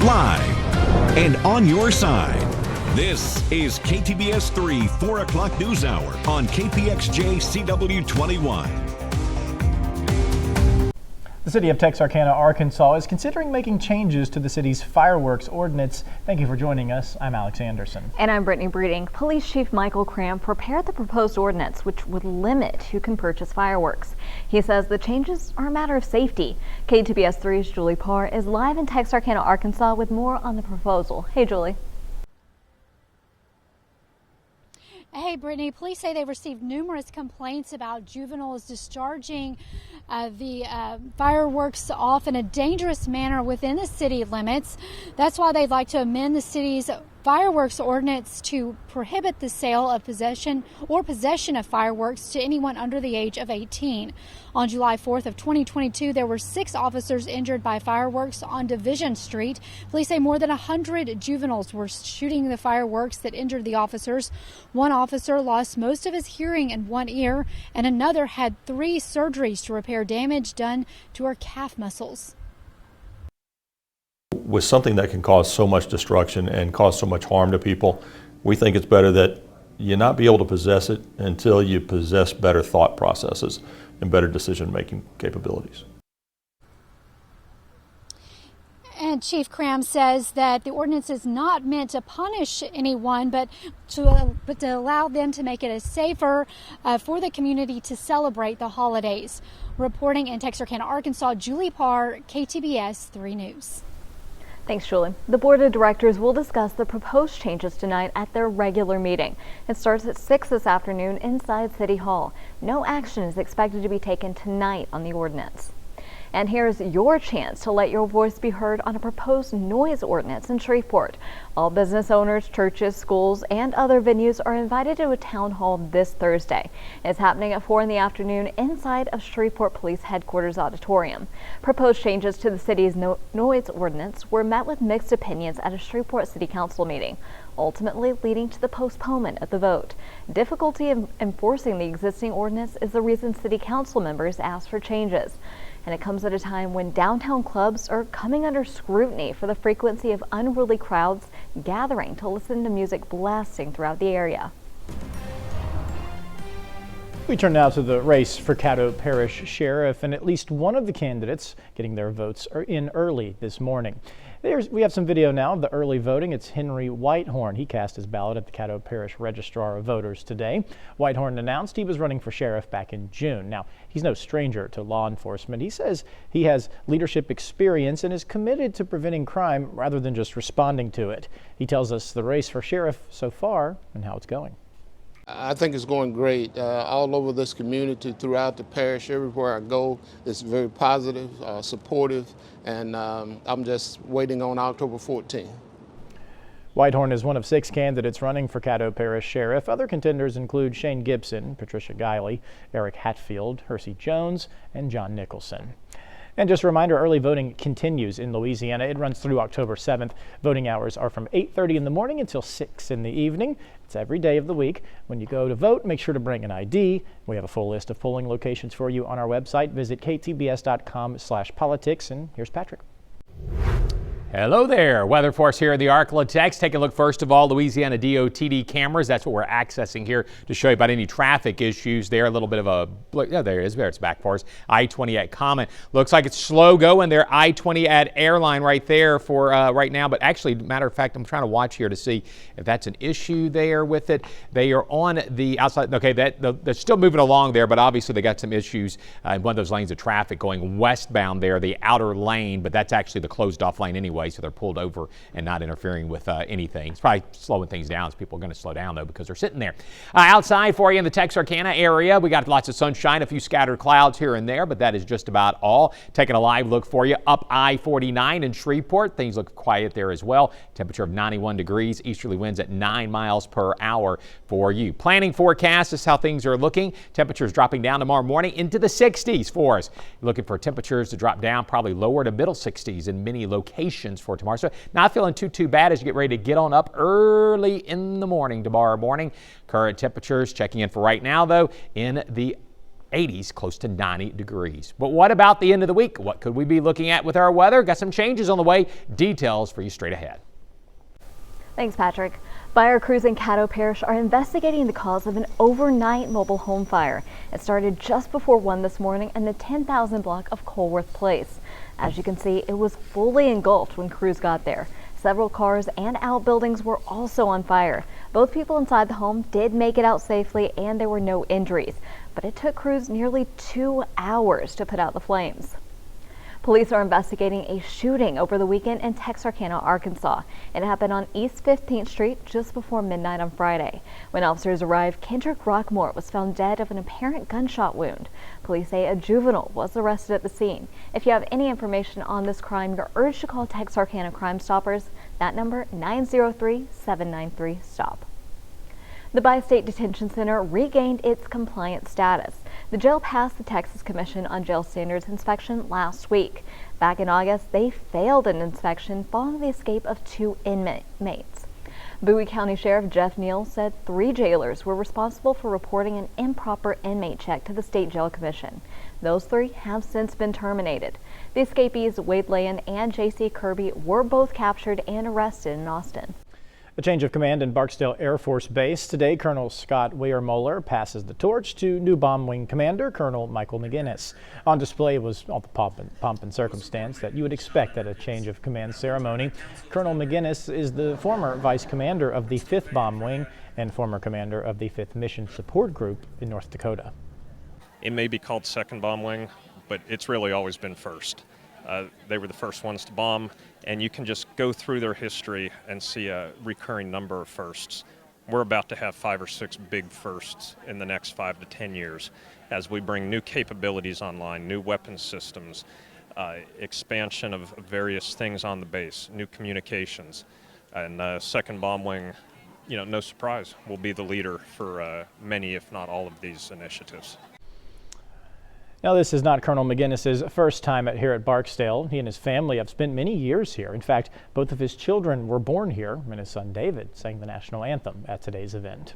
live, and on your side. This is KTBS 3 4 o'clock News Hour on KPXJ CW21. The city of Texarkana, Arkansas is considering making changes to the city's fireworks ordinance. Thank you for joining us. I'm Alex Anderson. And I'm Brittany Breeding. Police Chief Michael Cram prepared the proposed ordinance, which would limit who can purchase fireworks. He says the changes are a matter of safety. KTBS 3's Julie Parr is live in Texarkana, Arkansas with more on the proposal. Hey, Julie. Hey, Brittany, police say they've received numerous complaints about juveniles discharging the fireworks off in a dangerous manner within the city limits. That's why they'd like to amend the city's fireworks ordinance to prohibit the sale of possession of fireworks to anyone under the age of 18. On July 4th of 2022, there were 6 officers injured by fireworks on Division Street. Police say more than 100 juveniles were shooting the fireworks that injured the officers. One officer lost most of his hearing in one ear, and another had 3 surgeries to repair damage done to her calf muscles. With something that can cause so much destruction and cause so much harm to people, we think it's better that you not be able to possess it until you possess better thought processes and better decision-making capabilities. And Chief Cram says that the ordinance is not meant to punish anyone, but to allow them to make it safer for the community to celebrate the holidays. Reporting in Texarkana, Arkansas, Julie Parr, KTBS 3 News. Thanks, Julie. The board of directors will discuss the proposed changes tonight at their regular meeting. It starts at 6 this afternoon inside City Hall. No action is expected to be taken tonight on the ordinance. And here's your chance to let your voice be heard on a proposed noise ordinance in Shreveport. All business owners, churches, schools, and other venues are invited to a town hall this Thursday. It's happening at 4 in the afternoon inside of Shreveport Police Headquarters Auditorium. Proposed changes to the city's noise ordinance were met with mixed opinions at a Shreveport City Council meeting, ultimately leading to the postponement of the vote. Difficulty in enforcing the existing ordinance is the reason City Council members asked for changes. And it comes at a time when downtown clubs are coming under scrutiny for the frequency of unruly crowds gathering to listen to music blasting throughout the area. We turn now to the race for Caddo Parish Sheriff, and at least one of the candidates getting their votes are in early this morning. We have some video now of the early voting. It's Henry Whitehorn. He cast his ballot at the Caddo Parish Registrar of Voters today. Whitehorn announced he was running for sheriff back in June. Now, he's no stranger to law enforcement. He says he has leadership experience and is committed to preventing crime rather than just responding to it. He tells us the race for sheriff so far and how it's going. I think it's going great. All over this community, throughout the parish, everywhere I go, it's very positive, supportive, and I'm just waiting on October 14th. Whitehorn is one of 6 candidates running for Caddo Parish Sheriff. Other contenders include Shane Gibson, Patricia Guiley, Eric Hatfield, Hersey Jones, and John Nicholson. And just a reminder, early voting continues in Louisiana. It runs through October 7th. Voting hours are from 8:30 in the morning until 6 in the evening. It's every day of the week. When you go to vote, make sure to bring an ID. We have a full list of polling locations for you on our website. Visit ktbs.com/politics. And here's Patrick. Hello there. Weather for us here in the Arklatex. Take a look first of all, Louisiana DOTD cameras. That's what we're accessing here to show you about any traffic issues there. A little bit of a, yeah, there it is. There it's back for us. I-20 at Common. Looks like it's slow going there. I-20 at Airline right there for right now. But actually, matter of fact, I'm trying to watch here to see if that's an issue there with it. They are on the outside. Okay, they're still moving along there, but obviously they got some issues in one of those lanes of traffic going westbound there, the outer lane, but that's actually the closed off lane anyway. So they're pulled over and not interfering with anything. It's probably slowing things down. So people are going to slow down though because they're sitting there. Outside for you in the Texarkana area, we got lots of sunshine, a few scattered clouds here and there, but that is just about all. Taking a live look for you up I-49 in Shreveport. Things look quiet there as well. Temperature of 91 degrees. Easterly winds at 9 miles per hour for you. Planning forecast is how things are looking. Temperatures dropping down tomorrow morning into the 60s for us. Looking for temperatures to drop down probably lower to middle 60s in many locations for tomorrow. So not feeling too bad as you get ready to get on up early in the morning tomorrow morning. Current temperatures checking in for right now though in the 80s, close to 90 degrees. But what about the end of the week? What could we be looking at with our weather? Got some changes on the way. Details for you straight ahead. Thanks, Patrick. Fire crews in Caddo Parish are investigating the cause of an overnight mobile home fire. It started just before 1 this morning in the 10,000 block of Colworth Place. As you can see, it was fully engulfed when crews got there. Several cars and outbuildings were also on fire. Both people inside the home did make it out safely and there were no injuries, but it took crews nearly 2 hours to put out the flames. Police are investigating a shooting over the weekend in Texarkana, Arkansas. It happened on East 15th Street just before midnight on Friday. When officers arrived, Kendrick Rockmore was found dead of an apparent gunshot wound. Police say a juvenile was arrested at the scene. If you have any information on this crime, you're urged to call Texarkana Crime Stoppers. That number, 903-793-STOP. The Bi-State Detention Center regained its compliant status. The jail passed the Texas Commission on Jail Standards inspection last week. Back in August, they failed an inspection following the escape of 2 inmates. Bowie County Sheriff Jeff Neal said 3 jailers were responsible for reporting an improper inmate check to the State Jail Commission. Those 3 have since been terminated. The escapees, Wade Land and J.C. Kirby, were both captured and arrested in Austin. A change of command in Barksdale Air Force Base. Today, Colonel Scott Weiermoeller passes the torch to new Bomb Wing Commander Colonel Michael McGinnis. On display was all the pomp and circumstance that you would expect at a change of command ceremony. Colonel McGinnis is the former Vice Commander of the 5th Bomb Wing and former commander of the 5th Mission Support Group in North Dakota. It may be called 2nd Bomb Wing, but it's really always been 1st. They were the first ones to bomb, and you can just go through their history and see a recurring number of firsts. We're about to have 5 or 6 big firsts in the next 5 to 10 years as we bring new capabilities online, new weapon systems, expansion of various things on the base, new communications. And 2nd Bomb Wing, no surprise, will be the leader for many, if not all, of these initiatives. Now, this is not Colonel McGinnis's first time here at Barksdale. He and his family have spent many years here. In fact, both of his children were born here, and his son David sang the national anthem at today's event.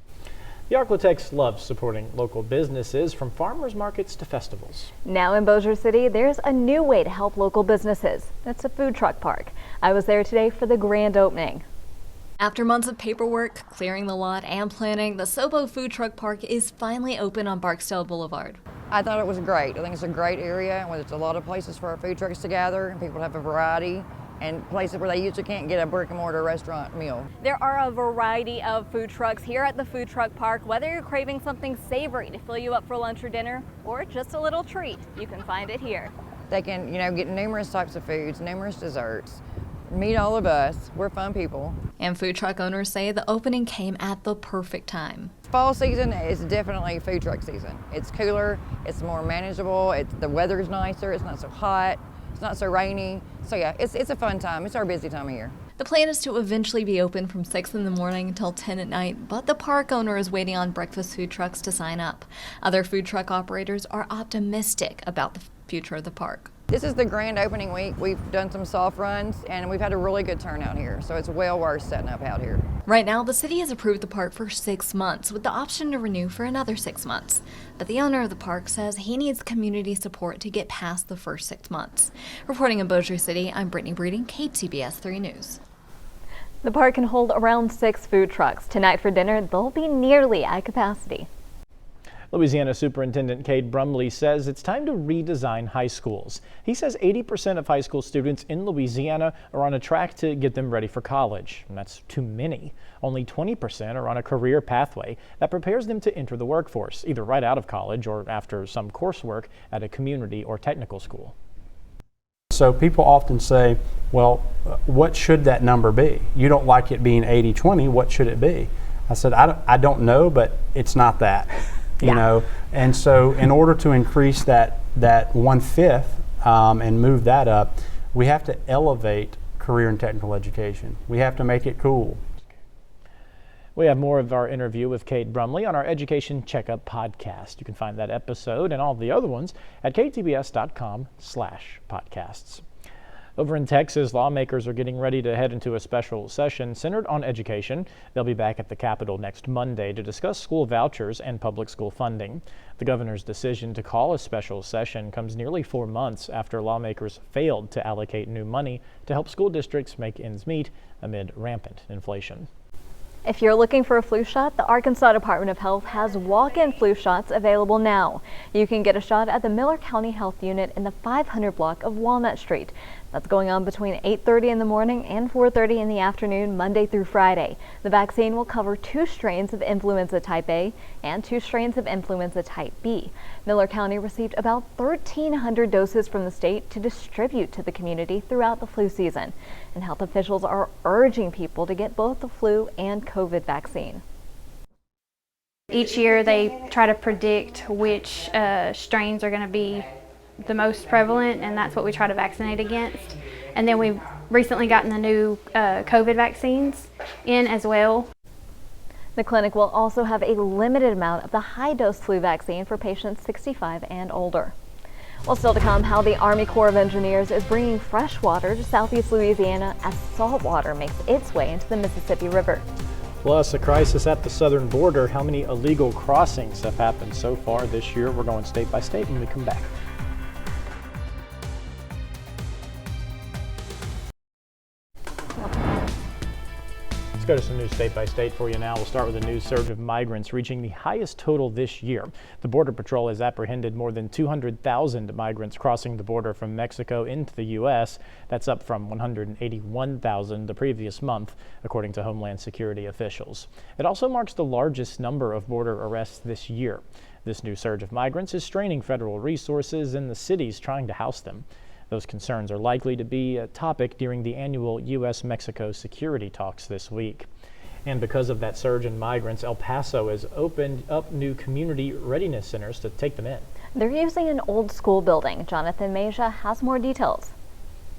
The Arklatex loves supporting local businesses, from farmers markets to festivals. Now in Bossier City, there's a new way to help local businesses. It's a food truck park. I was there today for the grand opening. After months of paperwork, clearing the lot, and planning, the Sobo Food Truck Park is finally open on Barksdale Boulevard. I thought it was great. I think it's a great area where there's a lot of places for our food trucks to gather and people have a variety, and places where they usually can't get a brick and mortar restaurant meal. There are a variety of food trucks here at the Food Truck Park. Whether you're craving something savory to fill you up for lunch or dinner, or just a little treat, you can find it here. They can, get numerous types of foods, numerous desserts. Meet all of us. We're fun people. And food truck owners say the opening came at the perfect time. Fall season is definitely food truck season. It's cooler, it's more manageable, the weather's nicer, it's not so hot, it's not so rainy. So yeah, it's a fun time. It's our busy time of year. The plan is to eventually be open from 6 in the morning until 10 at night, but the park owner is waiting on breakfast food trucks to sign up. Other food truck operators are optimistic about the future of the park. This is the grand opening week. We've done some soft runs and we've had a really good turnout here, so it's well worth setting up out here. Right now, the city has approved the park for 6 months with the option to renew for another 6 months. But the owner of the park says he needs community support to get past the first 6 months. Reporting in Bossier City, I'm Brittany Breeding, KTBS 3 News. The park can hold around 6 food trucks. Tonight for dinner, they'll be nearly at capacity. Louisiana Superintendent Cade Brumley says it's time to redesign high schools. He says 80% of high school students in Louisiana are on a track to get them ready for college, and that's too many. Only 20% are on a career pathway that prepares them to enter the workforce, either right out of college or after some coursework at a community or technical school. So people often say, well, what should that number be? You don't like it being 80-20, what should it be? I said, I don't know, but it's not that. You know, and so in order to increase that 1/5 and move that up, we have to elevate career and technical education. We have to make it cool. We have more of our interview with Cade Brumley on our Education Checkup podcast. You can find that episode and all the other ones at ktbs.com/podcasts. Over in Texas, lawmakers are getting ready to head into a special session centered on education. They'll be back at the Capitol next Monday to discuss school vouchers and public school funding. The governor's decision to call a special session comes nearly 4 months after lawmakers failed to allocate new money to help school districts make ends meet amid rampant inflation. If you're looking for a flu shot, the Arkansas Department of Health has walk-in flu shots available now. You can get a shot at the Miller County Health Unit in the 500 block of Walnut Street. That's going on between 8:30 in the morning and 4:30 in the afternoon, Monday through Friday. The vaccine will cover 2 strains of influenza type A and 2 strains of influenza type B. Miller County received about 1,300 doses from the state to distribute to the community throughout the flu season. And health officials are urging people to get both the flu and COVID vaccine. Each year they try to predict which strains are going to be the most prevalent, and that's what we try to vaccinate against. And then we've recently gotten the new COVID vaccines in as well. The clinic will also have a limited amount of the high-dose flu vaccine for patients 65 and older. Well, still to come, how the Army Corps of Engineers is bringing fresh water to southeast Louisiana as salt water makes its way into the Mississippi River. Plus, a crisis at the southern border. How many illegal crossings have happened so far this year? We're going state by state when we come back. Go to some news state by state for you now. We'll start with a news surge of migrants reaching the highest total this year. The Border Patrol has apprehended more than 200,000 migrants crossing the border from Mexico into the U.S. That's up from 181,000 the previous month, according to Homeland Security officials. It also marks the largest number of border arrests this year. This new surge of migrants is straining federal resources in the cities trying to house them. Those concerns are likely to be a topic during the annual U.S.-Mexico security talks this week. And because of that surge in migrants, El Paso has opened up new community readiness centers to take them in. They're using an old school building. Jonathan Meja has more details.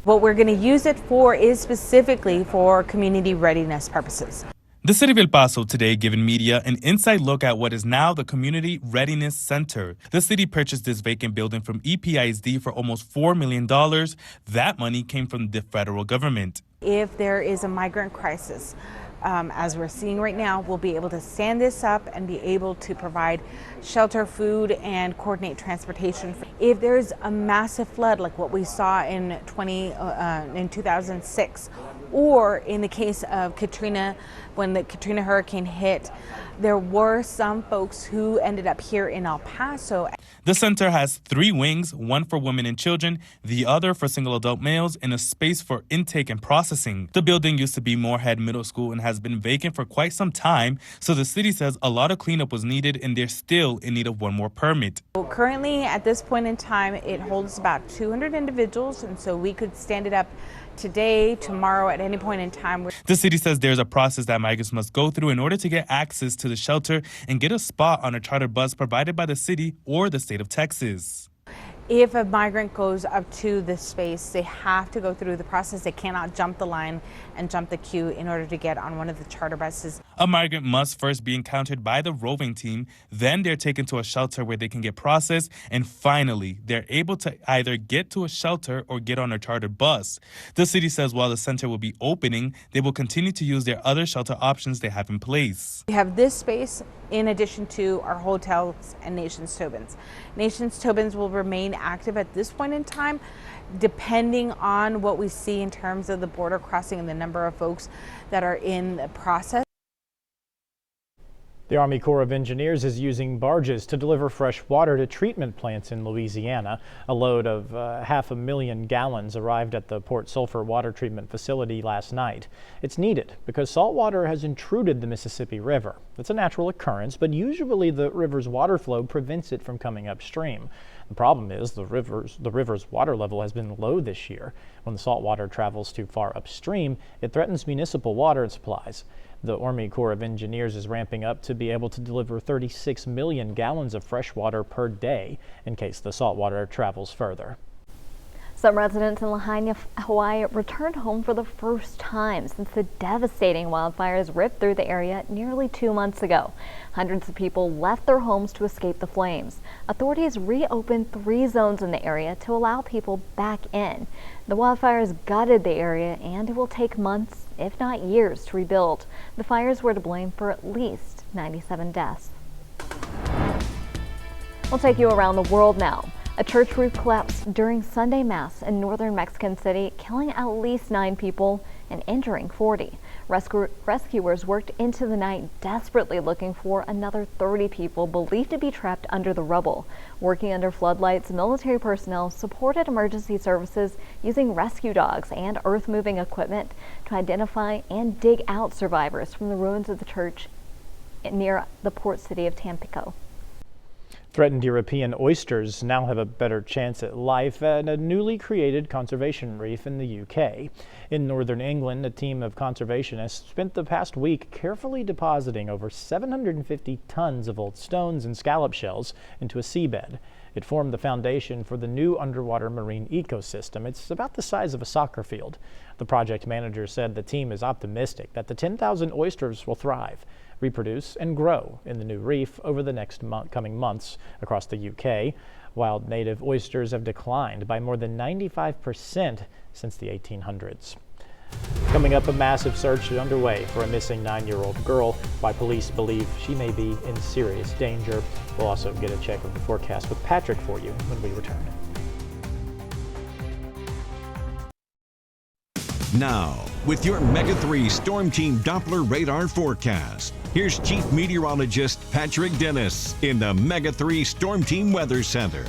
What we're going to use it for is specifically for community readiness purposes. The city of El Paso today giving media an inside look at what is now the Community Readiness Center. The city purchased this vacant building from EPISD for almost $4 million. That money came from the federal government. If there is a migrant crisis, as we're seeing right now, we'll be able to stand this up and be able to provide shelter, food, and coordinate transportation. If there's a massive flood like what we saw in 2006, or in the case of Katrina, when the Katrina hurricane hit, there were some folks who ended up here in El Paso. The center has 3 wings, one for women and children, the other for single adult males, and a space for intake and processing. The building used to be Moorhead Middle School and has been vacant for quite some time, so the city says a lot of cleanup was needed and they're still in need of one more permit. Well, currently, at this point in time, it holds about 200 individuals, and so we could stand it up today, tomorrow, at any point in time. The city says there's a process that migrants must go through in order to get access to the shelter and get a spot on a charter bus provided by the city or the state of Texas. If a migrant goes up to this space, they have to go through the process. They cannot jump the line and jump the queue in order to get on one of the charter buses. A migrant must first be encountered by the roving team, then they're taken to a shelter where they can get processed, and finally, they're able to either get to a shelter or get on a chartered bus. The city says while the center will be opening, they will continue to use their other shelter options they have in place. We have this space in addition to our hotels and Nations Tobins. Nations Tobins will remain active at this point in time, depending on what we see in terms of the border crossing and the number of folks that are in the process. The Army Corps of Engineers is using barges to deliver fresh water to treatment plants in Louisiana. A load of 500,000 gallons arrived at the Port Sulphur water treatment facility last night. It's needed because salt water has intruded the Mississippi River. It's a natural occurrence, but usually the river's water flow prevents it from coming upstream. The problem is the river's water level has been low this year. When the salt water travels too far upstream, it threatens municipal water supplies. The Army Corps of Engineers is ramping up to be able to deliver 36 million gallons of fresh water per day in case the salt water travels further. Some residents in Lahaina, Hawaii returned home for the first time since the devastating wildfires ripped through the area nearly 2 months ago. Hundreds of people left their homes to escape the flames. Authorities reopened 3 zones in the area to allow people back in. The wildfires gutted the area and it will take months, if not years, to rebuild. The fires were to blame for at least 97 deaths. We'll take you around the world now. A church roof collapsed during Sunday Mass in northern Mexican City, killing at least 9 people and injuring 40. Rescuers worked into the night, desperately looking for another 30 people believed to be trapped under the rubble. Working under floodlights, military personnel supported emergency services using rescue dogs and earth-moving equipment to identify and dig out survivors from the ruins of the church near the port city of Tampico. Threatened European oysters now have a better chance at life at a newly created conservation reef in the UK. In northern England, a team of conservationists spent the past week carefully depositing over 750 tons of old stones and scallop shells into a seabed. It formed the foundation for the new underwater marine ecosystem. It's about the size of a soccer field. The project manager said the team is optimistic that the 10,000 oysters will thrive, reproduce, and grow in the new reef over the next coming months across the UK. Wild native oysters have declined by more than 95% since the 1800s. Coming up, a massive search is underway for a missing 9-year-old girl. Why police believe she may be in serious danger. We'll also get a check of the forecast with Patrick for you when we return. Now, with your Mega 3 Storm Team Doppler radar forecast, here's Chief Meteorologist Patrick Dennis in the Mega 3 Storm Team Weather Center.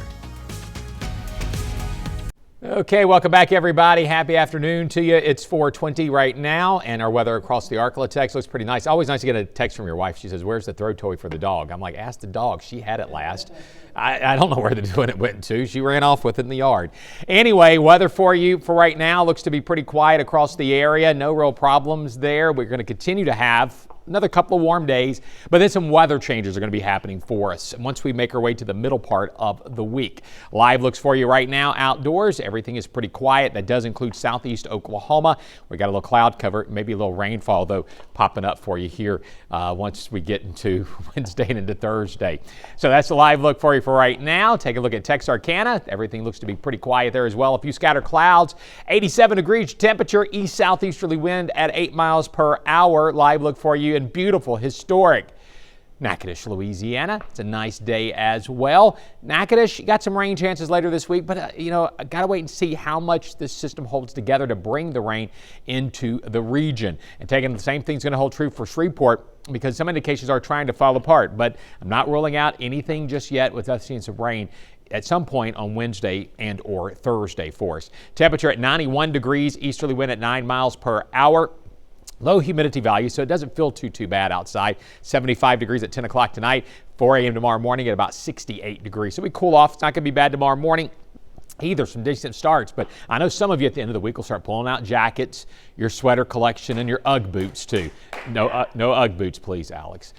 Okay, welcome back, everybody. Happy afternoon to you. It's 4:20 right now, and our weather across the Arklatex looks pretty nice. Always nice to get a text from your wife. She says, "Where's the throw toy for the dog?" I'm like, "Ask the dog. She had it last." I don't know where it went to. She ran off with it in the yard. Anyway, weather for you for right now looks to be pretty quiet across the area. No real problems there. We're going to continue to have another couple of warm days, but then some weather changes are going to be happening for us once we make our way to the middle part of the week. Live looks for you right now outdoors. Everything is pretty quiet. That does include southeast Oklahoma. We got a little cloud cover, maybe a little rainfall though popping up for you here once we get into Wednesday and into Thursday. So that's the live look for you for right now. Take a look at Texarkana. Everything looks to be pretty quiet there as well. A few scattered clouds. 87 degrees temperature, east southeasterly wind at 8 miles per hour. Live look for you in beautiful, historic Natchitoches, Louisiana. It's a nice day as well. Natchitoches got some rain chances later this week, but I got to wait and see how much this system holds together to bring the rain into the region. And taking the same thing's going to hold true for Shreveport, because some indications are trying to fall apart, but I'm not ruling out anything just yet with us seeing some rain at some point on Wednesday and or Thursday for us. Temperature at 91 degrees, easterly wind at 9 miles per hour. Low humidity value, so it doesn't feel too bad outside. 75 degrees at 10 o'clock tonight. 4 a.m. tomorrow morning at about 68 degrees. So we cool off. It's not going to be bad tomorrow morning either. Some decent starts, but I know some of you at the end of the week will start pulling out jackets, your sweater collection, and your Ugg boots too. No Ugg boots, please, Alex.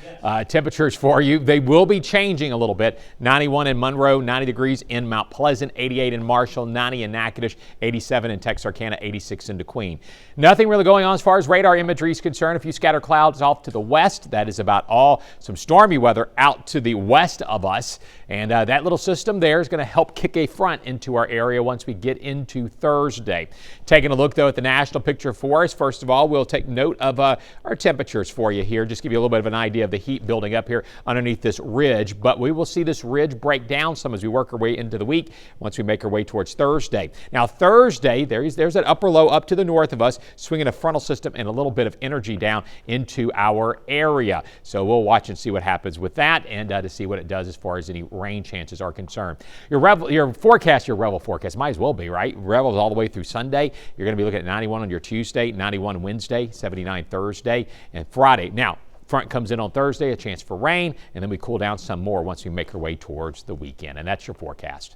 Temperatures for you, they will be changing a little bit. 91 in Monroe, 90 degrees in Mount Pleasant, 88 in Marshall, 90 in Natchitoches, 87 in Texarkana, 86 in DeQueen. Nothing really going on as far as radar imagery is concerned. A few scattered clouds off to the west. That is about all. Some stormy weather out to the west of us, and that little system there is going to help kick a front into our area once we get into Thursday. Taking a look though at the national picture for us, first of all, we'll take note of our temperatures for you here. Just give you a little bit of an idea of the heat building up here underneath this ridge, but we will see this ridge break down some as we work our way into the week once we make our way towards Thursday. Now Thursday, there's that upper low up to the north of us, swinging a frontal system and a little bit of energy down into our area. So we'll watch and see what happens with that, and to see what it does as far as any rain chances are concerned. Your forecast, your Revel forecast might as well be, right? Revel's all the way through Sunday. You're going to be looking at 91 on your Tuesday, 91 Wednesday, 79 Thursday, and Friday. Now, front comes in on Thursday, a chance for rain, and then we cool down some more once we make our way towards the weekend. And that's your forecast.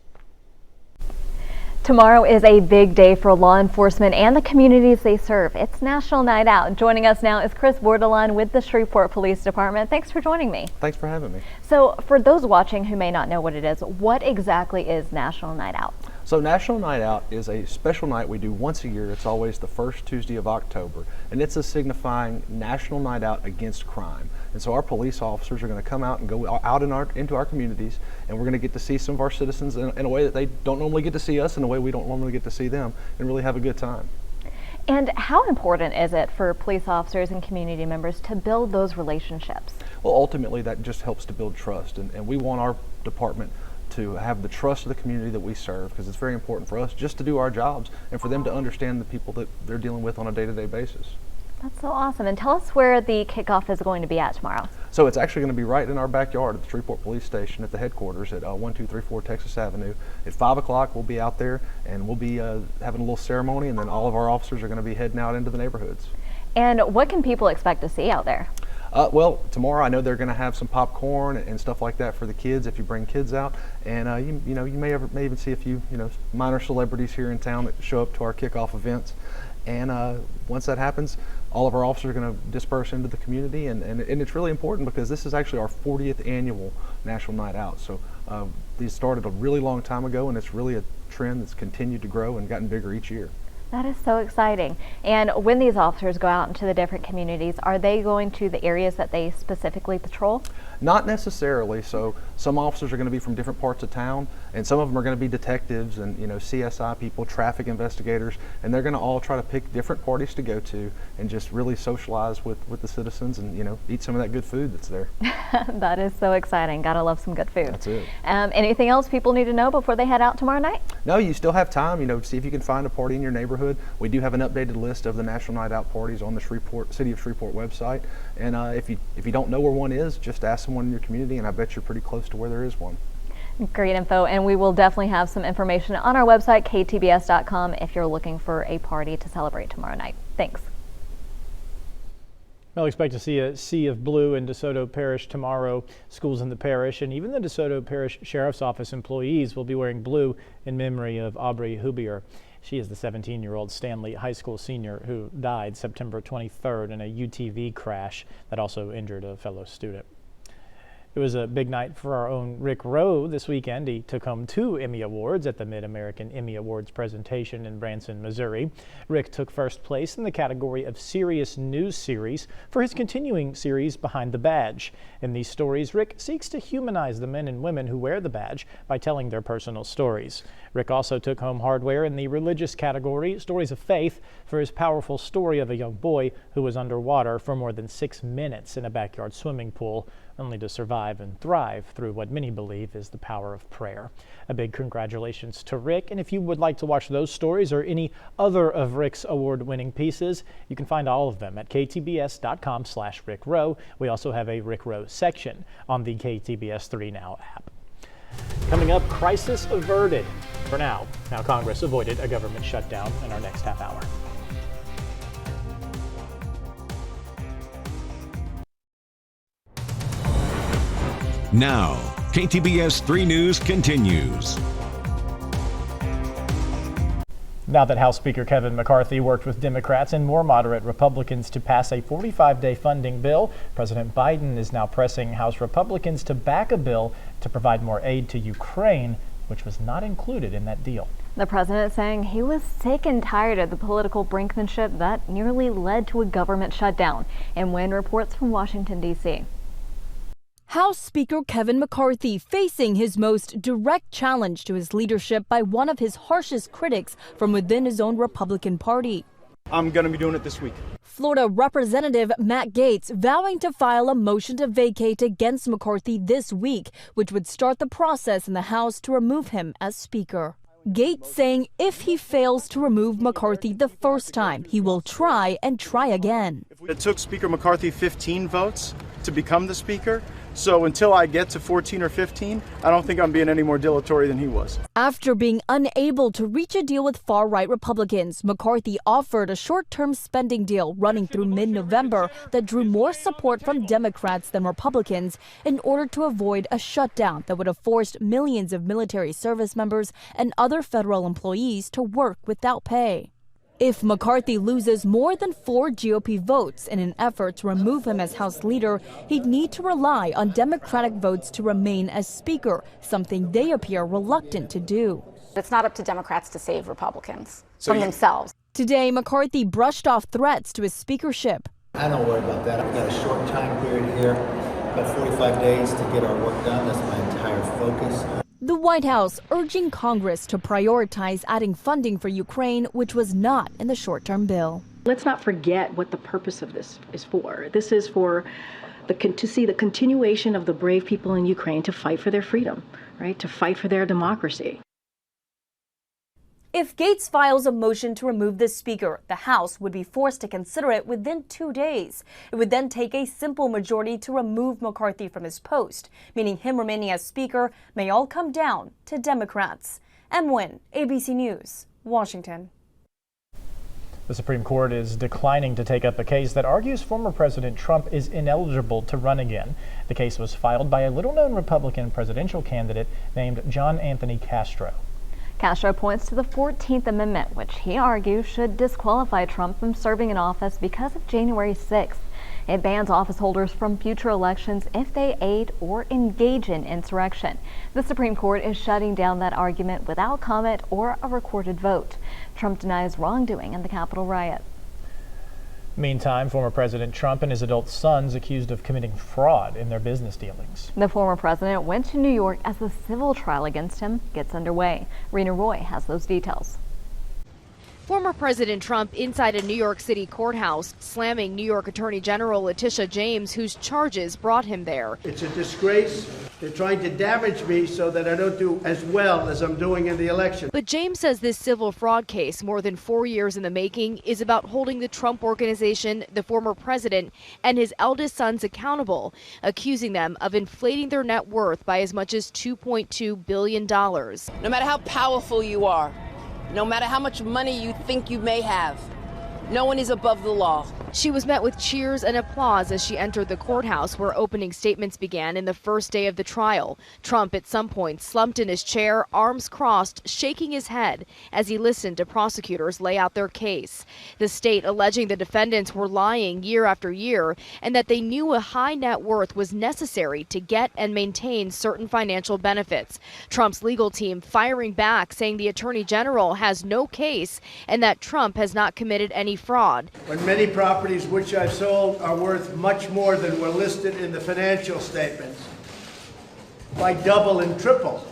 Tomorrow is a big day for law enforcement and the communities they serve. It's National Night Out. Joining us now is Chris Bordelon with the Shreveport Police Department. Thanks for joining me. Thanks for having me. So for those watching who may not know what it is, what exactly is National Night Out? So National Night Out is a special night we do once a year. It's always the first Tuesday of October, and it's a signifying National Night Out against crime. And so our police officers are going to come out and go out into our communities, and we're going to get to see some of our citizens in a way that they don't normally get to see us, in a way we don't normally get to see them, and really have a good time. And how important is it for police officers and community members to build those relationships? Well, ultimately that just helps to build trust, and we want our department to have the trust of the community that we serve, because it's very important for us just to do our jobs and for them to understand the people that they're dealing with on a day-to-day basis. That's so awesome. And tell us where the kickoff is going to be at tomorrow. So it's actually going to be right in our backyard at the Shreveport Police Station at the headquarters at 1234 Texas Avenue. At 5 o'clock we'll be out there, and we'll be having a little ceremony, and then all of our officers are going to be heading out into the neighborhoods. And what can people expect to see out there? Well, tomorrow I know they're going to have some popcorn and stuff like that for the kids if you bring kids out, and you may even see a few minor celebrities here in town that show up to our kickoff events. And once that happens, all of our officers are going to disperse into the community, and it's really important because this is actually our 40th annual National Night Out. So these started a really long time ago, and it's really a trend that's continued to grow and gotten bigger each year. That is so exciting. And when these officers go out into the different communities, are they going to the areas that they specifically patrol? Not necessarily. So some officers are going to be from different parts of town, and some of them are going to be detectives and CSI people, traffic investigators, and they're going to all try to pick different parties to go to and just really socialize with the citizens and eat some of that good food that's there. That is so exciting. Gotta love some good food. That's it. Anything else people need to know before they head out tomorrow night? No, you still have time. See if you can find a party in your neighborhood. We do have an updated list of the National Night Out parties on the City of Shreveport website, and if you don't know where one is, just ask someone in your community, and I bet you're pretty close to where there is one. Great info, and we will definitely have some information on our website, ktbs.com, if you're looking for a party to celebrate tomorrow night. Thanks. We'll expect to see a sea of blue in DeSoto Parish tomorrow. Schools in the parish and even the DeSoto Parish Sheriff's Office employees will be wearing blue in memory of Aubrey Hubier. She is the 17-year-old Stanley High School senior who died September 23rd in a UTV crash that also injured a fellow student. It was a big night for our own Rick Rowe this weekend. He took home 2 Emmy Awards at the Mid-American Emmy Awards presentation in Branson, Missouri. Rick took first place in the category of Serious News Series for his continuing series Behind the Badge. In these stories, Rick seeks to humanize the men and women who wear the badge by telling their personal stories. Rick also took home hardware in the religious category, Stories of Faith, for his powerful story of a young boy who was underwater for more than 6 minutes in a backyard swimming pool, only to survive and thrive through what many believe is the power of prayer. A big congratulations to Rick, and if you would like to watch those stories or any other of Rick's award-winning pieces, you can find all of them at ktbs.com/Rick Rowe. We also have a Rick Rowe section on the KTBS 3 Now app. Coming up, crisis averted. For now Congress avoided a government shutdown in our next half hour. Now, KTBS 3 News continues. Now that House Speaker Kevin McCarthy worked with Democrats and more moderate Republicans to pass a 45-day funding bill, President Biden is now pressing House Republicans to back a bill to provide more aid to Ukraine, which was not included in that deal. The president saying he was sick and tired of the political brinkmanship that nearly led to a government shutdown. And when reports from Washington, D.C. House Speaker Kevin McCarthy facing his most direct challenge to his leadership by one of his harshest critics from within his own Republican Party. I'm going to be doing it this week. Florida Representative Matt Gaetz vowing to file a motion to vacate against McCarthy this week, which would start the process in the House to remove him as Speaker. Gaetz saying if he fails to remove McCarthy the first time, he will try and try again. It took Speaker McCarthy 15 votes to become the Speaker. So until I get to 14 or 15, I don't think I'm being any more dilatory than he was. After being unable to reach a deal with far-right Republicans, McCarthy offered a short-term spending deal running through mid-November that drew more support from Democrats than Republicans in order to avoid a shutdown that would have forced millions of military service members and other federal employees to work without pay. If McCarthy loses more than 4 GOP votes in an effort to remove him as House Leader, he'd need to rely on Democratic votes to remain as Speaker, something they appear reluctant to do. It's not up to Democrats to save Republicans from themselves. Today, McCarthy brushed off threats to his speakership. I don't worry about that. I've got a short time period here, about 45 days to get our work done. That's my entire focus. The White House urging Congress to prioritize adding funding for Ukraine, which was not in the short-term bill. Let's not forget what the purpose of this is for. This is for to see the continuation of the brave people in Ukraine to fight for their freedom, right? To fight for their democracy. If Gaetz files a motion to remove the speaker, the House would be forced to consider it within 2 days. It would then take a simple majority to remove McCarthy from his post, meaning him remaining as speaker may all come down to Democrats. M. Nguyen, ABC News, Washington. The Supreme Court is declining to take up a case that argues former President Trump is ineligible to run again. The case was filed by a little-known Republican presidential candidate named John Anthony Castro. Castro points to the 14th Amendment, which he argues should disqualify Trump from serving in office because of January 6th. It bans office holders from future elections if they aid or engage in insurrection. The Supreme Court is shutting down that argument without comment or a recorded vote. Trump denies wrongdoing in the Capitol riot. Meantime, former President Trump and his adult sons accused of committing fraud in their business dealings. The former president went to New York as the civil trial against him gets underway. Rena Roy has those details. Former President Trump inside a New York City courthouse, slamming New York Attorney General Letitia James, whose charges brought him there. It's a disgrace. They're trying to damage me so that I don't do as well as I'm doing in the election. But James says this civil fraud case, more than 4 years in the making, is about holding the Trump Organization, the former president, and his eldest sons accountable, accusing them of inflating their net worth by as much as $2.2 billion. No matter how powerful you are, no matter how much money you think you may have, no one is above the law. She was met with cheers and applause as she entered the courthouse, where opening statements began in the first day of the trial. Trump at some point slumped in his chair, arms crossed, shaking his head as he listened to prosecutors lay out their case. The state alleging the defendants were lying year after year and that they knew a high net worth was necessary to get and maintain certain financial benefits. Trump's legal team firing back, saying the Attorney General has no case and that Trump has not committed any fraud. When many properties which I've sold are worth much more than were listed in the financial statements, by double and triple.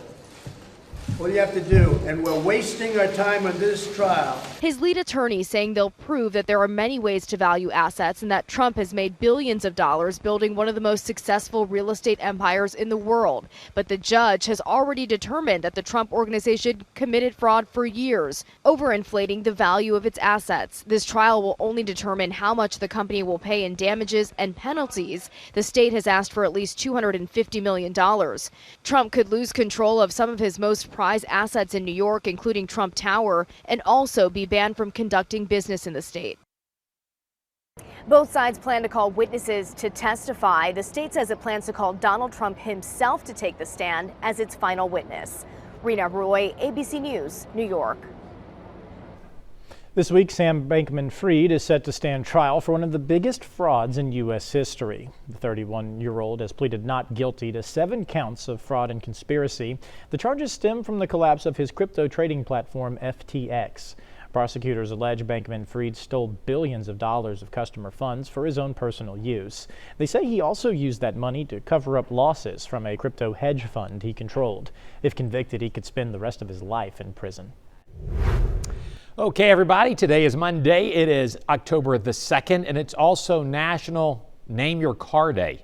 What do you have to do? And we're wasting our time on this trial. His lead attorney saying they'll prove that there are many ways to value assets and that Trump has made billions of dollars building one of the most successful real estate empires in the world. But the judge has already determined that the Trump Organization committed fraud for years, overinflating the value of its assets. This trial will only determine how much the company will pay in damages and penalties. The state has asked for at least $250 million. Trump could lose control of some of his most prized assets in New York, including Trump Tower, and also be banned from conducting business in the state. Both sides plan to call witnesses to testify. The state says it plans to call Donald Trump himself to take the stand as its final witness. Rena Roy, ABC News, New York. This week, Sam Bankman-Fried is set to stand trial for one of the biggest frauds in U.S. history. The 31-year-old has pleaded not guilty to 7 counts of fraud and conspiracy. The charges stem from the collapse of his crypto trading platform, FTX. Prosecutors allege Bankman-Fried stole billions of dollars of customer funds for his own personal use. They say he also used that money to cover up losses from a crypto hedge fund he controlled. If convicted, he could spend the rest of his life in prison. Okay, everybody, today is Monday. It is October the 2nd, and it's also National Name Your Car Day.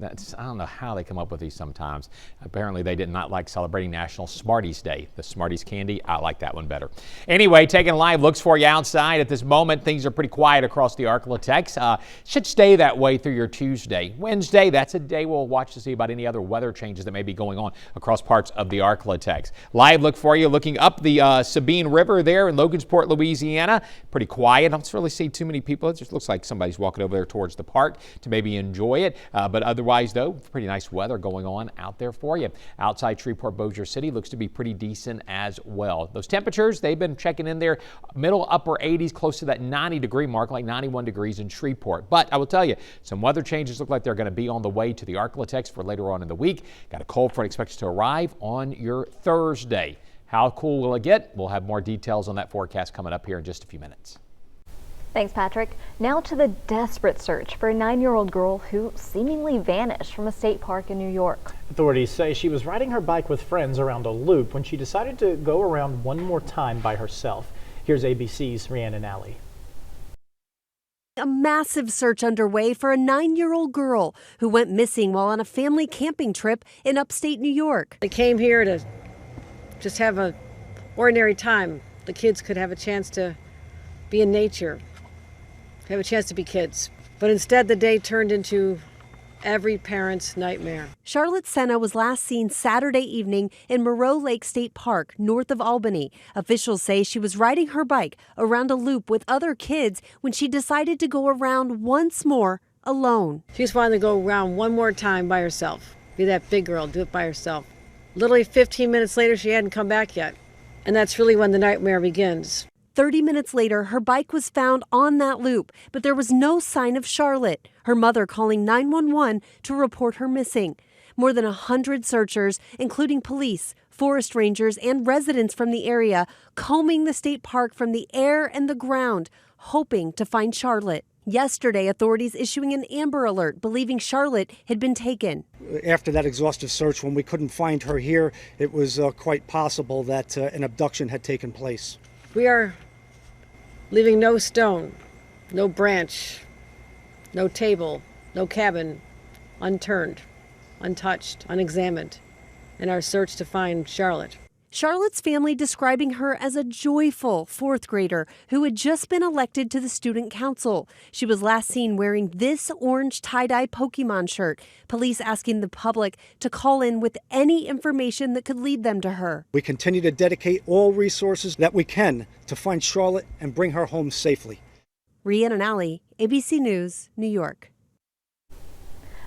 I don't know how they come up with these sometimes. Apparently, they did not like celebrating National Smarties Day. The Smarties candy, I like that one better. Anyway, taking live looks for you outside. At this moment, things are pretty quiet across the Arklatex. Should stay that way through your Tuesday. Wednesday, that's a day we'll watch to see about any other weather changes that may be going on across parts of the Arklatex. Live look for you looking up the Sabine River there in Logansport, Louisiana. Pretty quiet. I don't really see too many people. It just looks like somebody's walking over there towards the park to maybe enjoy it. But otherwise, though, pretty nice weather going on out there for you. Outside Shreveport, Bossier City looks to be pretty decent as well. Those temperatures, they've been checking in there middle upper 80s, close to that 90-degree mark, like 91 degrees in Shreveport. But I will tell you, some weather changes look like they're going to be on the way to the Arklatex for later on in the week. Got a cold front expected to arrive on your Thursday. How cool will it get? We'll have more details on that forecast coming up here in just a few minutes. Thanks, Patrick. Now to the desperate search for a 9-year-old girl who seemingly vanished from a state park in New York. Authorities say she was riding her bike with friends around a loop when she decided to go around one more time by herself. Here's ABC's Rhiannon Alley. A massive search underway for a 9-year-old girl who went missing while on a family camping trip in upstate New York. They came here to just have an ordinary time. The kids could have a chance to be in nature, have a chance to be kids. But instead, the day turned into every parent's nightmare. Charlotte Senna was last seen Saturday evening in Moreau Lake State Park, north of Albany. Officials say she was riding her bike around a loop with other kids when she decided to go around once more alone. She just wanted to go around one more time by herself. Be that big girl, do it by herself. Literally 15 minutes later, she hadn't come back yet. And that's really when the nightmare begins. 30 minutes later, her bike was found on that loop, but there was no sign of Charlotte, her mother calling 911 to report her missing. More than 100 searchers, including police, forest rangers, and residents from the area, combing the state park from the air and the ground, hoping to find Charlotte. Yesterday, authorities issuing an Amber Alert, believing Charlotte had been taken. After that exhaustive search, when we couldn't find her here, it was quite possible that an abduction had taken place. We are leaving no stone, no branch, no table, no cabin unturned, untouched, unexamined in our search to find Charlotte. Charlotte's family describing her as a joyful fourth grader who had just been elected to the student council. She was last seen wearing this orange tie-dye Pokemon shirt. Police asking the public to call in with any information that could lead them to her. We continue to dedicate all resources that we can to find Charlotte and bring her home safely. Rhiannon Alley, ABC News, New York.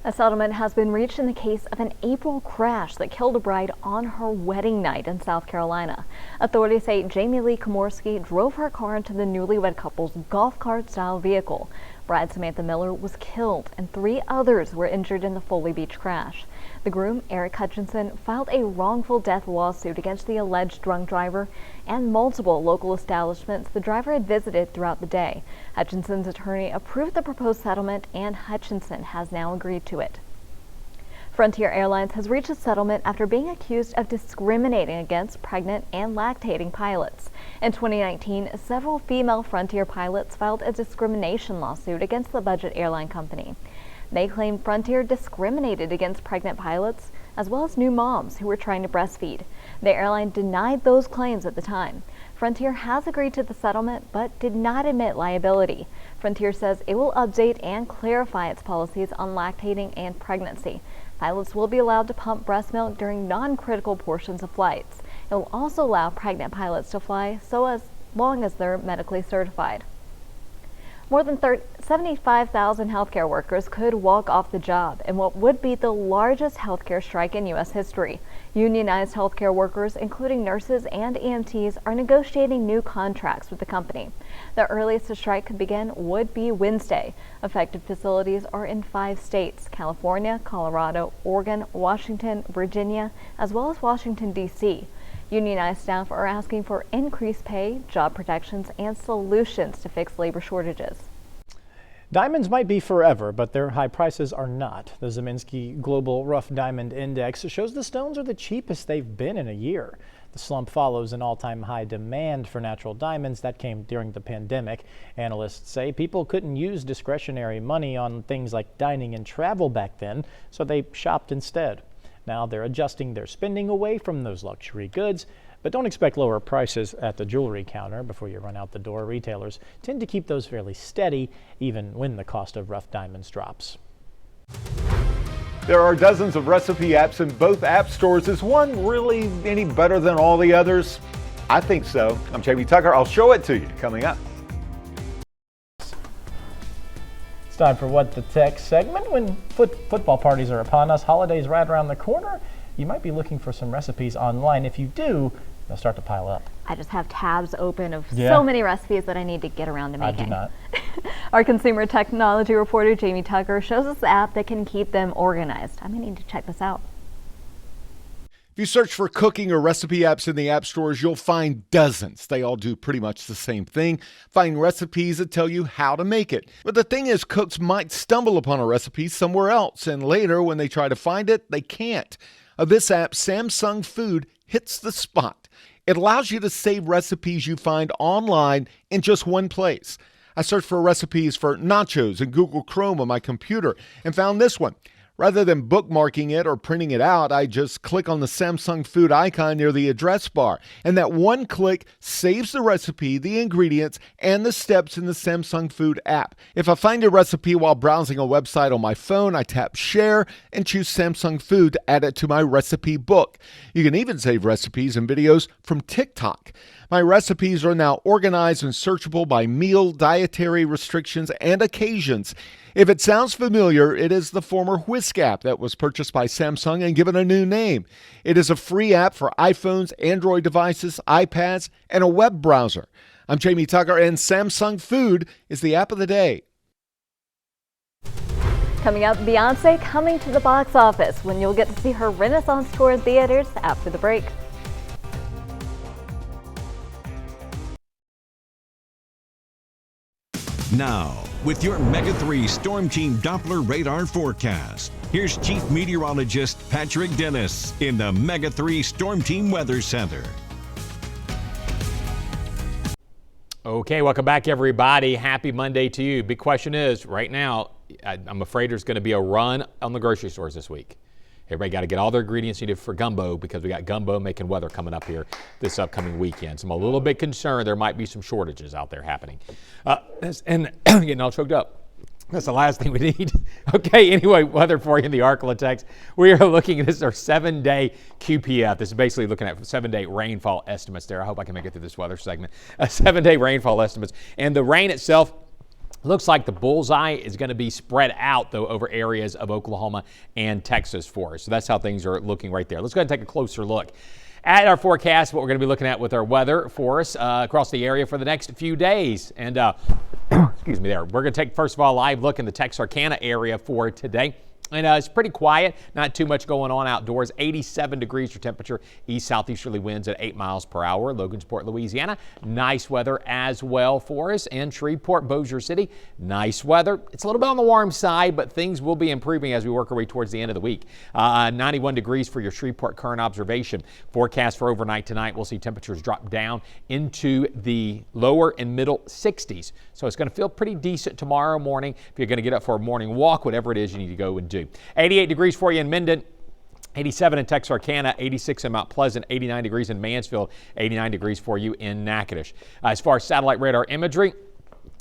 A settlement has been reached in the case of an April crash that killed a bride on her wedding night in South Carolina. Authorities say Jamie Lee Komorski drove her car into the newlywed couple's golf cart-style vehicle. Bride Samantha Miller was killed and 3 others were injured in the Foley Beach crash. The groom, Eric Hutchinson, filed a wrongful death lawsuit against the alleged drunk driver and multiple local establishments the driver had visited throughout the day. Hutchinson's attorney approved the proposed settlement, and Hutchinson has now agreed to it. Frontier Airlines has reached a settlement after being accused of discriminating against pregnant and lactating pilots. In 2019, several female Frontier pilots filed a discrimination lawsuit against the budget airline company. They claimed Frontier discriminated against pregnant pilots as well as new moms who were trying to breastfeed. The airline denied those claims at the time. Frontier has agreed to the settlement but did not admit liability. Frontier says it will update and clarify its policies on lactating and pregnancy. Pilots will be allowed to pump breast milk during non-critical portions of flights. It will also allow pregnant pilots to fly so as long as they're medically certified. More than 75,000 healthcare workers could walk off the job in what would be the largest healthcare strike in U.S. history. Unionized healthcare workers, including nurses and EMTs, are negotiating new contracts with the company. The earliest the strike could begin would be Wednesday. Affected facilities are in 5 states: California, Colorado, Oregon, Washington, Virginia, as well as Washington, D.C. Unionized staff are asking for increased pay, job protections, and solutions to fix labor shortages. Diamonds might be forever, but their high prices are not. The Zeminski Global Rough Diamond Index shows the stones are the cheapest they've been in a year. The slump follows an all-time high demand for natural diamonds that came during the pandemic. Analysts say people couldn't use discretionary money on things like dining and travel back then, so they shopped instead. Now they're adjusting their spending away from those luxury goods, but don't expect lower prices at the jewelry counter before you run out the door. Retailers tend to keep those fairly steady, even when the cost of rough diamonds drops. There are dozens of recipe apps in both app stores. Is one really any better than all the others? I think so. I'm Jamie Tucker. I'll show it to you coming up. It's time for What the Tech segment. When football parties are upon us, holidays right around the corner, you might be looking for some recipes online. If you do, they'll start to pile up. I just have tabs open of so many recipes that I need to get around to making. I do not. Our consumer technology reporter, Jamie Tucker, shows us the app that can keep them organized. I'm going to need to check this out. If you search for cooking or recipe apps in the app stores, you'll find dozens. They all do pretty much the same thing. Find recipes that tell you how to make it. But the thing is, cooks might stumble upon a recipe somewhere else, and later when they try to find it, they can't. This app, Samsung Food, hits the spot. It allows you to save recipes you find online in just one place. I searched for recipes for nachos in Google Chrome on my computer and found this one. Rather than bookmarking it or printing it out, I just click on the Samsung Food icon near the address bar. And that one click saves the recipe, the ingredients, and the steps in the Samsung Food app. If I find a recipe while browsing a website on my phone, I tap Share and choose Samsung Food to add it to my recipe book. You can even save recipes and videos from TikTok. My recipes are now organized and searchable by meal, dietary restrictions, and occasions. If it sounds familiar, it is the former Whisk app that was purchased by Samsung and given a new name. It is a free app for iPhones, Android devices, iPads, and a web browser. I'm Jamie Tucker, and Samsung Food is the app of the day. Coming up, Beyonce coming to the box office when you'll get to see her Renaissance tour in theaters after the break. Now, with your Mega 3 Storm Team Doppler radar forecast, here's Chief Meteorologist Patrick Dennis in the Mega 3 Storm Team Weather Center. Okay, welcome back, everybody. Happy Monday to you. Big question is, right now, I'm afraid there's going to be a run on the grocery stores this week. Everybody got to get all their ingredients needed for gumbo because we got gumbo making weather coming up here this upcoming weekend. So I'm a little bit concerned there might be some shortages out there happening. And getting all choked up. That's the last thing we need. Okay, anyway, weather for you in the Arklatex. We are looking at this, our 7-day QPF. This is basically looking at 7-day rainfall estimates there. I hope I can make it through this weather segment. 7-day rainfall estimates. And the rain itself, looks like the bullseye is going to be spread out, though, over areas of Oklahoma and Texas for us. So that's how things are looking right there. Let's go ahead and take a closer look at our forecast, what we're going to be looking at with our weather for us across the area for the next few days. And excuse me there. We're going to take, first of all, a live look in the Texarkana area for today. And it's pretty quiet, not too much going on outdoors. 87 degrees for temperature, east-southeasterly winds at 8 miles per hour. Logansport, Louisiana, nice weather as well for us. And Shreveport, Bossier City, nice weather. It's a little bit on the warm side, but things will be improving as we work our way towards the end of the week. 91 degrees for your Shreveport current observation. Forecast for overnight tonight, we'll see temperatures drop down into the lower and middle 60s. So it's going to feel pretty decent tomorrow morning if you're going to get up for a morning walk, whatever it is you need to go and do. 88 degrees for you in Minden, 87 in Texarkana, 86 in Mount Pleasant, 89 degrees in Mansfield, 89 degrees for you in Natchitoches. As far as satellite radar imagery,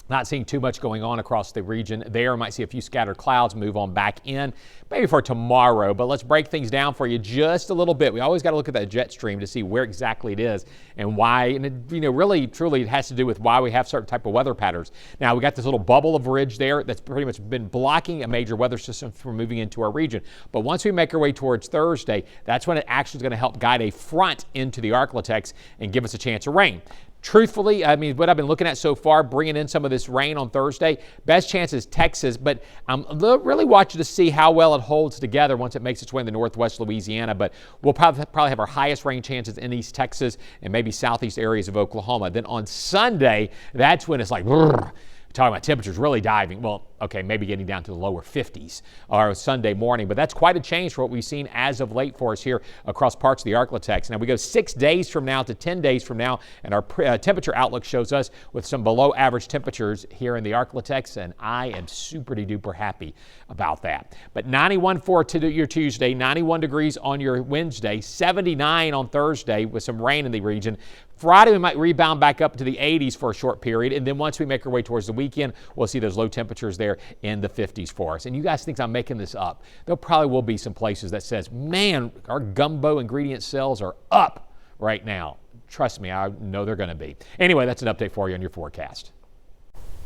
not seeing too much going on across the region there. Might see a few scattered clouds move on back in, maybe for tomorrow. But let's break things down for you just a little bit. We always got to look at that jet stream to see where exactly it is and why. And it, really, truly, it has to do with why we have certain type of weather patterns. Now, we got this little bubble of ridge there that's pretty much been blocking a major weather system from moving into our region. But once we make our way towards Thursday, that's when it actually is going to help guide a front into the Arklatex and give us a chance of rain. Truthfully, I mean, what I've been looking at so far, bringing in some of this rain on Thursday, best chance is Texas, but I'm really watching to see how well it holds together once it makes its way into northwest Louisiana. But we'll probably have our highest rain chances in East Texas and maybe southeast areas of Oklahoma. Then on Sunday, that's when it's like, talking about temperatures really diving. Well, okay, maybe getting down to the lower 50s or Sunday morning, but that's quite a change for what we've seen as of late for us here across parts of the Arklatex. Now we go 6 days from now to 10 days from now, and our temperature outlook shows us with some below average temperatures here in the Arklatex, and I am super duper happy about that. But 91 for your Tuesday, 91 degrees on your Wednesday, 79 on Thursday with some rain in the region. Friday, we might rebound back up to the 80s for a short period, and then once we make our way towards the weekend, we'll see those low temperatures there in the 50s for us. And you guys think I'm making this up. There probably will be some places that says, man, our gumbo ingredient sales are up right now. Trust me, I know they're going to be. Anyway, that's an update for you on your forecast.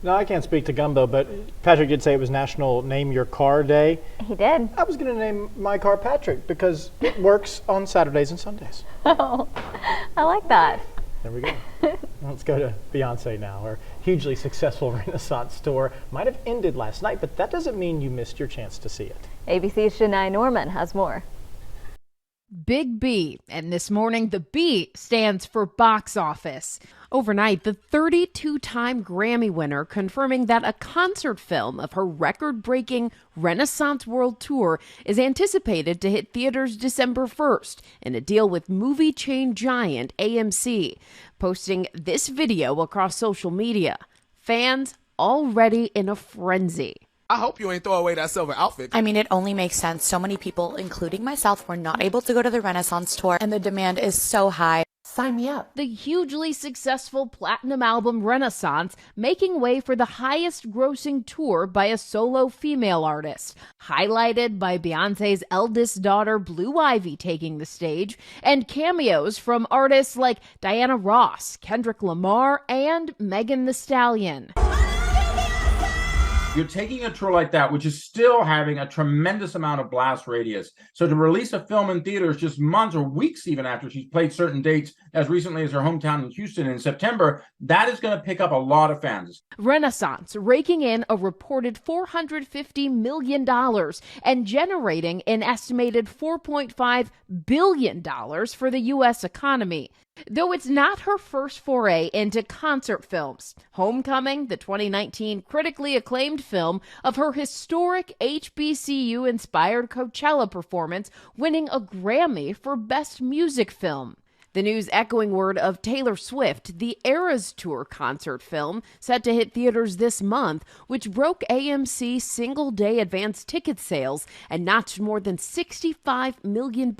No, I can't speak to gumbo, but Patrick did say it was National Name Your Car Day. He did. I was going to name my car Patrick because it works on Saturdays and Sundays. Oh, I like that. There we go. Let's go to Beyonce now. Her hugely successful Renaissance tour might have ended last night, but that doesn't mean you missed your chance to see it. ABC's Shania Norman has more. Big B, and this morning the B stands for box office. Overnight, the 32-time Grammy winner confirming that a concert film of her record-breaking Renaissance World Tour is anticipated to hit theaters December 1st in a deal with movie chain giant AMC, posting this video across social media. Fans already in a frenzy. I hope you ain't throw away that silver outfit. I mean, it only makes sense. So many people, including myself, were not able to go to the Renaissance tour, and the demand is so high. Sign me up. The hugely successful platinum album Renaissance making way for the highest grossing tour by a solo female artist, highlighted by Beyonce's eldest daughter Blue Ivy taking the stage, and cameos from artists like Diana Ross, Kendrick Lamar, and Megan Thee Stallion. You're taking a tour like that, which is still having a tremendous amount of blast radius. So to release a film in theaters just months or weeks even after she's played certain dates, as recently as her hometown in Houston in September, that is going to pick up a lot of fans. Renaissance raking in a reported $450 million and generating an estimated $4.5 billion for the U.S. economy. Though it's not her first foray into concert films. Homecoming, the 2019 critically acclaimed film of her historic HBCU-inspired Coachella performance, winning a Grammy for Best Music Film. The news echoing word of Taylor Swift, the Eras Tour concert film, set to hit theaters this month, which broke AMC single-day advance ticket sales and notched more than $65 million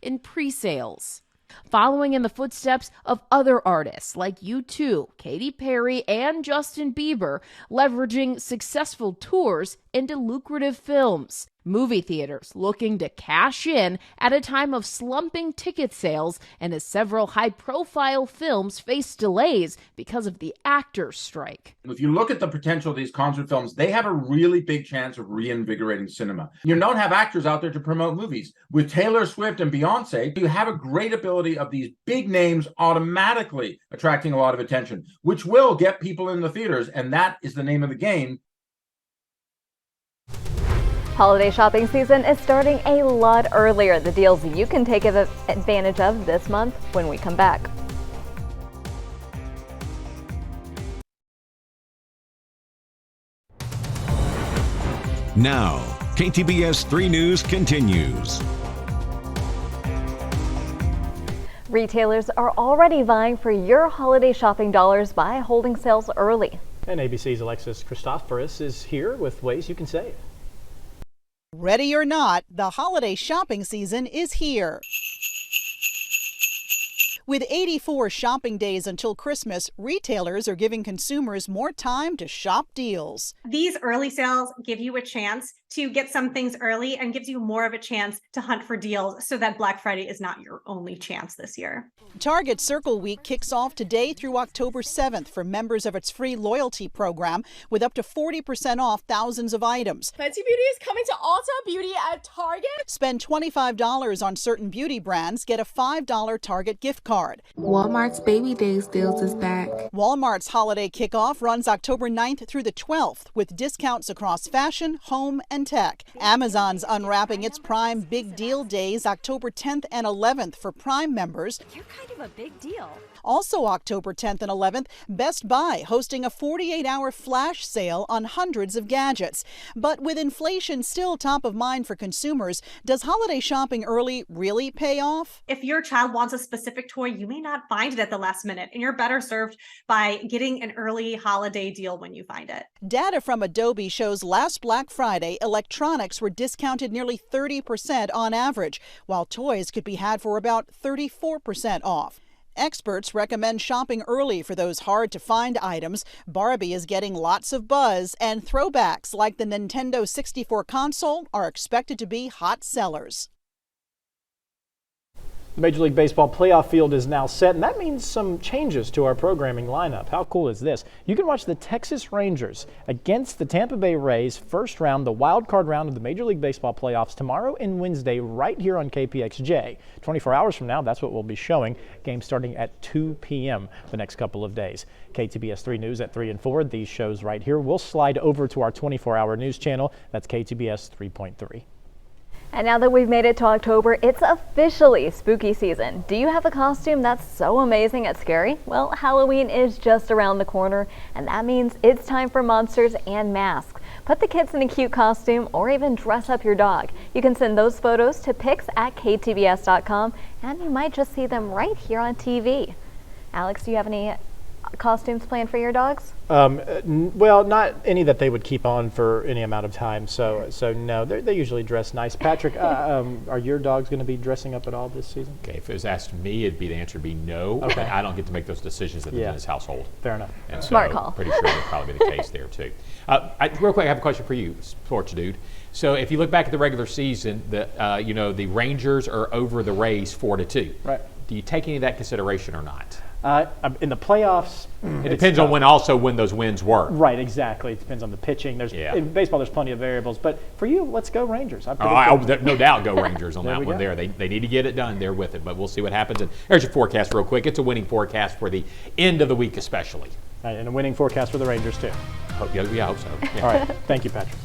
in pre-sales. Following in the footsteps of other artists like U2, Katy Perry, and Justin Bieber, leveraging successful tours into lucrative films. Movie theaters looking to cash in at a time of slumping ticket sales and as several high-profile films face delays because of the actors' strike. If you look at the potential of these concert films, they have a really big chance of reinvigorating cinema. You don't have actors out there to promote movies. With Taylor Swift and Beyonce, you have a great ability of these big names automatically attracting a lot of attention, which will get people in the theaters, and that is the name of the game. Holiday shopping season is starting a lot earlier. The deals you can take advantage of this month when we come back. Now, KTBS 3 News continues. Retailers are already vying for your holiday shopping dollars by holding sales early. And ABC's Alexis Christoforous is here with ways you can save. Ready or not, the holiday shopping season is here. With 84 shopping days until Christmas, retailers are giving consumers more time to shop deals. These early sales give you a chance to get some things early and gives you more of a chance to hunt for deals so that Black Friday is not your only chance this year. Target Circle Week kicks off today through October 7th for members of its free loyalty program with up to 40% off thousands of items. Fenty Beauty is coming to Ulta Beauty at Target. Spend $25 on certain beauty brands, get a $5 Target gift card. Walmart's Baby Days deals is back. Walmart's holiday kickoff runs October 9th through the 12th with discounts across fashion, home, and tech. Amazon's unwrapping its Prime Big Deal Days October 10th and 11th for Prime members. You're kind of a big deal. Also October 10th and 11th, Best Buy hosting a 48-hour flash sale on hundreds of gadgets. But with inflation still top of mind for consumers, does holiday shopping early really pay off? If your child wants a specific toy, you may not find it at the last minute, and you're better served by getting an early holiday deal when you find it. Data from Adobe shows last Black Friday, electronics were discounted nearly 30% on average, while toys could be had for about 34% off. Experts recommend shopping early for those hard-to-find items. Barbie is getting lots of buzz, and throwbacks like the Nintendo 64 console are expected to be hot sellers. The Major League Baseball playoff field is now set, and that means some changes to our programming lineup. How cool is this? You can watch the Texas Rangers against the Tampa Bay Rays first round, the wild card round of the Major League Baseball playoffs tomorrow and Wednesday right here on KPXJ. 24 hours from now, that's what we'll be showing. Game starting at 2 p.m. the next couple of days. KTBS 3 News at 3 and 4. These shows right here. We'll slide over to our 24-hour news channel. That's KTBS 3.3. And now that we've made it to October, it's officially spooky season. Do you have a costume that's so amazing it's scary? Well, Halloween is just around the corner, and that means it's time for monsters and masks. Put the kids in a cute costume or even dress up your dog. You can send those photos to pics@ktbs.com, and you might just see them right here on TV. Alex, do you have any costumes planned for your dogs? Well, not any that they would keep on for any amount of time. So no, they usually dress nice. Patrick, are your dogs going to be dressing up at all this season? Okay, if it was asked me, the answer would be no. Okay. I don't get to make those decisions in the Dennis household. Fair enough. And so Smart call. Pretty sure that would probably be the case there too. Real quick, I have a question for you, sports dude. So if you look back at the regular season, the Rangers are over the Rays 4-2. Right. Do you take any of that consideration or not? In the playoffs, it depends on when those wins were. Right, exactly. It depends on the pitching. In baseball, there's plenty of variables. But for you, let's go Rangers. No doubt go Rangers on There that we one go. there. They need to get it done. They're with it, but we'll see what happens. And there's your forecast real quick. It's a winning forecast for the end of the week especially. And a winning forecast for the Rangers, too. I hope so. Yeah. All right. Thank you, Patrick.